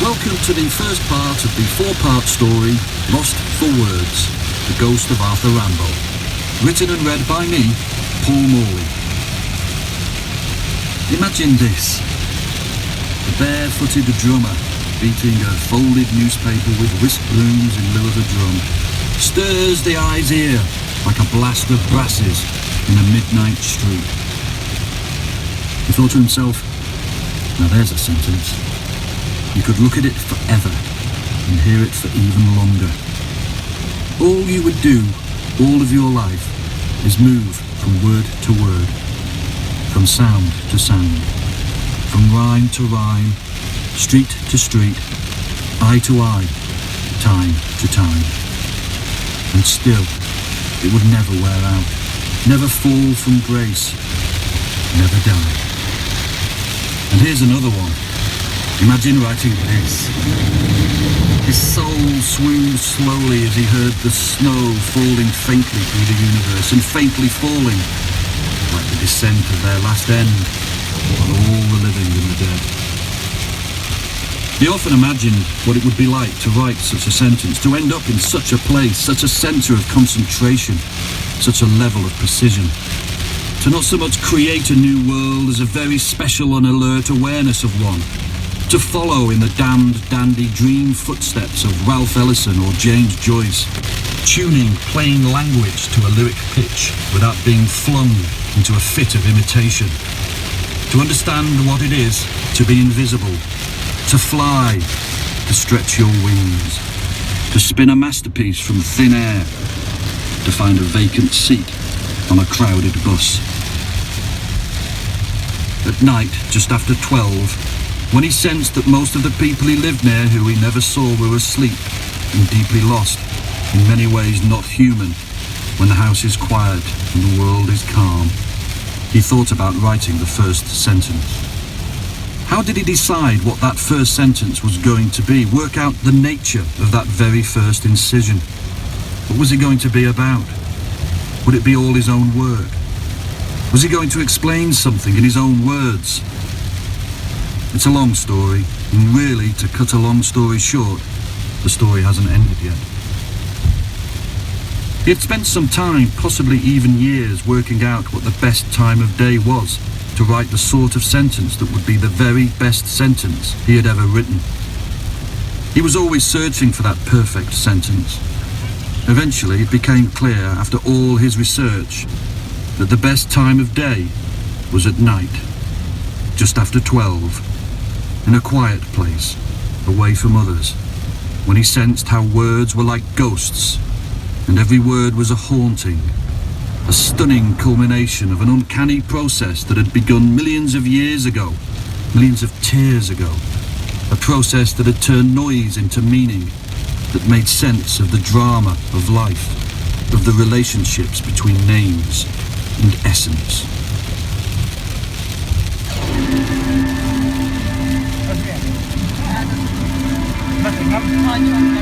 Welcome to the first part of the four-part story, Lost for Words, The Ghost of Arthur Rambo. Written and read by me, Paul Morley. Imagine this. A barefooted drummer beating a folded newspaper with whisk brooms in lieu of a drum stirs the eye's ear like a blast of brasses in a midnight street. He thought to himself, now there's a sentence. You could look at it forever and hear it for even longer. All you would do all of your life is move from word to word, from sound to sound, from rhyme to rhyme, street to street, eye to eye, time to time. And still, it would never wear out, never fall from grace, never die. And here's another one. Imagine writing this. His soul swooned slowly as he heard the snow falling faintly through the universe, and faintly falling, like the descent of their last end on all the living and the dead. He often imagined what it would be like to write such a sentence, to end up in such a place, such a centre of concentration, such a level of precision. To not so much create a new world as a very special and alert awareness of one. To follow in the damned dandy dream footsteps of Ralph Ellison or James Joyce, tuning plain language to a lyric pitch without being flung into a fit of imitation. To understand what it is to be invisible, to fly, to stretch your wings, to spin a masterpiece from thin air, to find a vacant seat on a crowded bus. At night, just after 12, when he sensed that most of the people he lived near who he never saw were asleep and deeply lost, in many ways not human, when the house is quiet and the world is calm, he thought about writing the first sentence. How did he decide what that first sentence was going to be? Work out the nature of that very first incision. What was it going to be about? Would it be all his own work? Was he going to explain something in his own words? It's a long story, and really, to cut a long story short, the story hasn't ended yet. He had spent some time, possibly even years, working out what the best time of day was to write the sort of sentence that would be the very best sentence he had ever written. He was always searching for that perfect sentence. Eventually, it became clear, after all his research, that the best time of day was at night, just after 12, in a quiet place, away from others, when he sensed how words were like ghosts, and every word was a haunting, a stunning culmination of an uncanny process that had begun millions of years ago, millions of tears ago, a process that had turned noise into meaning, that made sense of the drama of life, of the relationships between names and essence. Nothing.